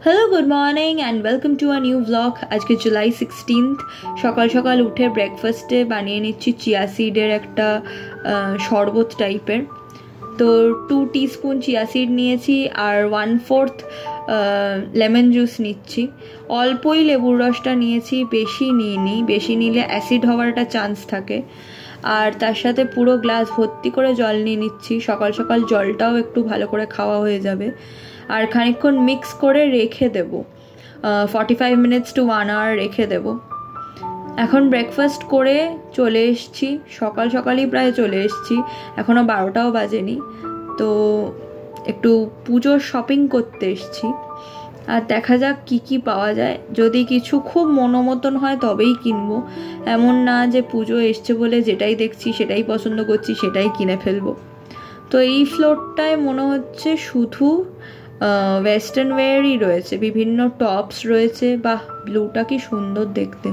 Hello, good morning and welcome to a new blog. আজকে July 16th। সকাল সকাল উঠে ব্রেকফাস্টে বানিয়ে নিচ্ছি চিয়া সিডের একটা শরবত টাইপের। তো 2 টিস্পুন চিয়া সিড নিয়েছি আর 1/4 লেমন জুস নিচ্ছি। অল্পই লেবুর রসটা নিয়েছি, বেশি নিইনি, বেশি নিলে অ্যাসিড হওয়ার একটা চান্স থাকে। আর তার সাথে পুরো গ্লাস ভর্তি করে জল নিয়ে নিচ্ছি। সকাল সকাল জলটাও একটু ভালো করে খাওয়া হয়ে যাবে। আর খানিকক্ষণ মিক্স করে রেখে দেব, 45 মিনিটস টু 1 hour রেখে দেব। এখন ব্রেকফাস্ট করে চলে এসছি, সকাল সকালই প্রায় চলে এসছি, এখনও 12টাও বাজেনি। তো একটু পুজোর শপিং করতে এসছি, আর দেখা যাক কি কি পাওয়া যায়। যদি কিছু খুব মনোমতন হয় তবেই কিনবো, এমন না যে পুজো এসছে বলে যেটাই দেখছি সেটাই পছন্দ করছি সেটাই কিনে ফেলবো। তো এই ফ্লোরটায় মনে হচ্ছে শুধু ওয়েস্টার্ন ওয়্যারই রয়েছে, বিভিন্ন টপস রয়েছে। বাহ, ব্লুটা কি সুন্দর দেখতে।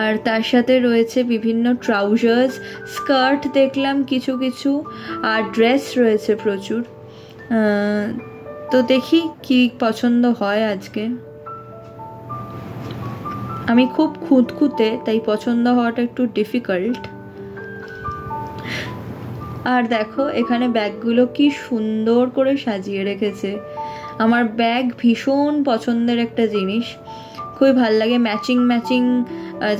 আর তার সাথে রয়েছে বিভিন্ন ট্রাউজার্স, স্কার্ট দেখলাম কিছু কিছু, আর ড্রেস রয়েছে প্রচুর। তো দেখি কি পছন্দ হয় আজকে। আমি খুব খুঁতখুঁতে, তাই পছন্দ হওয়াটা একটু ডিফিকাল্ট। আর দেখো এখানে ব্যাগগুলো কি সুন্দর করে সাজিয়ে রেখেছে। আমার ব্যাগ ভীষণ পছন্দের একটা জিনিস, খুবই ভাল লাগে। ম্যাচিং ম্যাচিং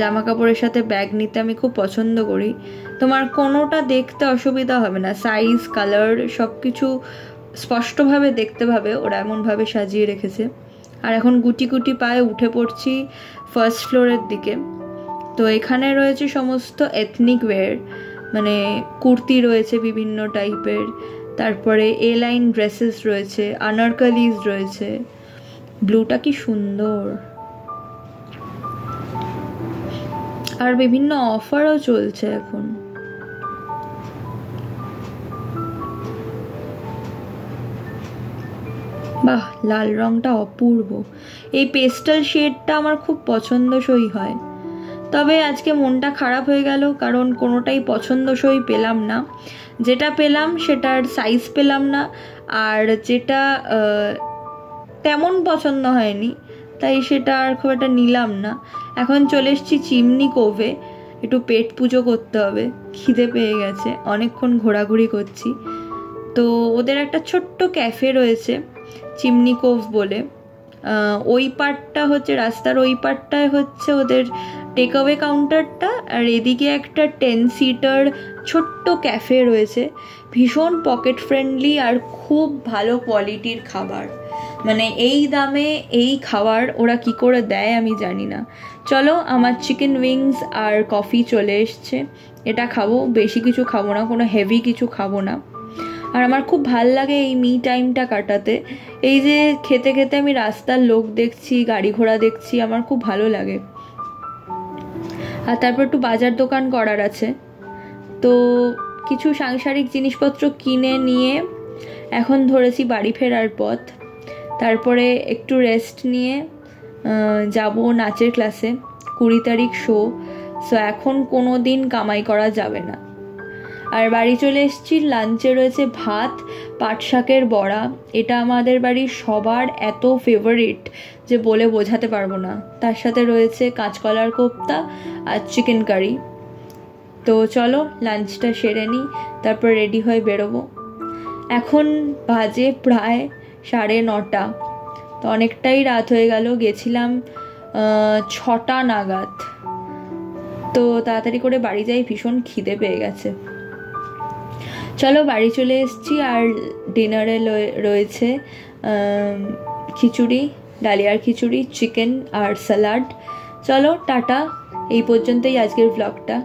জামা কাপড়ের সাথে ব্যাগ নিতে আমি খুব পছন্দ করি। তোমার কোনোটা দেখতে অসুবিধা হবে না, সাইজ, কালার সব কিছু স্পষ্টভাবে দেখতে পাবে, ওরা এমনভাবে সাজিয়ে রেখেছে। আর এখন গুটি গুটি পায়ে উঠে পড়ছি ফার্স্ট ফ্লোরের দিকে। তো এখানে রয়েছে সমস্ত এথনিক ওয়্যার, মানে কুর্তি রয়েছে বিভিন্ন টাইপের, তারপরে এ লাইন ড্রেসেস রয়েছে, আনারকালিজ রয়েছে। ব্লুটা কি সুন্দর। আর বিভিন্ন অফারও চলছে এখন। বাহ, লাল রংটা অপূর্ব। এই পেস্টাল শেডটা আমার খুব পছন্দসই হয়। তবে আজকে মনটা খারাপ হয়ে গেল, কারণ কোনোটাই পছন্দসই পেলাম না। যেটা পেলাম সেটার সাইজ পেলাম না, আর যেটা তেমন পছন্দ হয়নি তাই সেটা আর খুব একটা নিলাম না। এখন চলে এসেছি চিমনি কোভে, একটু পেট পুজো করতে হবে, খিদে পেয়ে গেছে, অনেকক্ষণ ঘোরাঘুরি করছি। তো ওদের একটা ছোট্ট ক্যাফে রয়েছে চিমনি কোভ বলে। ওই পার্টটা হচ্ছে রাস্তার, ওই পার্টটায় হচ্ছে ওদের টেকঅ্যাওয়ে কাউন্টারটা, আর এদিকে একটা 10 সিটার ছোট্ট ক্যাফে রয়েছে। ভীষণ পকেট ফ্রেন্ডলি আর খুব ভালো কোয়ালিটির খাবার। মানে এই দামে এই খাবার ওরা কি করে দেয় আমি জানি না। চলো, আমার চিকেন উইংস আর কফি চলে এসছে, এটা খাবো। বেশি কিছু খাবো না, কোনো হেভি কিছু খাবো না। আর আমার খুব ভাল লাগে এই মি টাইমটা কাটাতে। এই যে খেতে খেতে আমি রাস্তার লোক দেখছি, গাড়ি ঘোড়া দেখছি, আমার খুব ভালো লাগে। আর তারপর একটু বাজার দোকান করার আছে, তো কিছু সাংসারিক জিনিসপত্র কিনে নিয়ে এখন ধরেছি বাড়ি ফেরার পথ। তারপরে একটু রেস্ট নিয়ে যাব নাচের ক্লাসে, 20 তারিখ শো। সো এখন কোনো দিন কামাই করা যাবে না। আর বাড়ি চলে এসেছি, লাঞ্চে রয়েছে ভাত, পাট শাকের বড়া। এটা আমাদের বাড়ির সবার এত ফেভারিট যে বলে বোঝাতে পারবো না। তার সাথে রয়েছে কাঁচকলার কোপ্তা আর চিকেন কারি। তো চলো লাঞ্চটা সেরে নিই, তারপর রেডি হয়ে বেরোবো। এখন বাজে প্রায় 9:30, তো অনেকটাই রাত হয়ে গেল। গেছিলাম 6টা নাগাদ। তো তাড়াতাড়ি করে বাড়ি যাই, ভীষণ খিদে পেয়ে গেছে। চলো বাড়ি চলে এসেছি, আর ডিনারে রয়েছে খিচুড়ি, ডালিয়ার খিচুড়ি, চিকেন আর স্যালাড। চলো টাটা, এই পর্যন্তই আজকের ব্লগটা।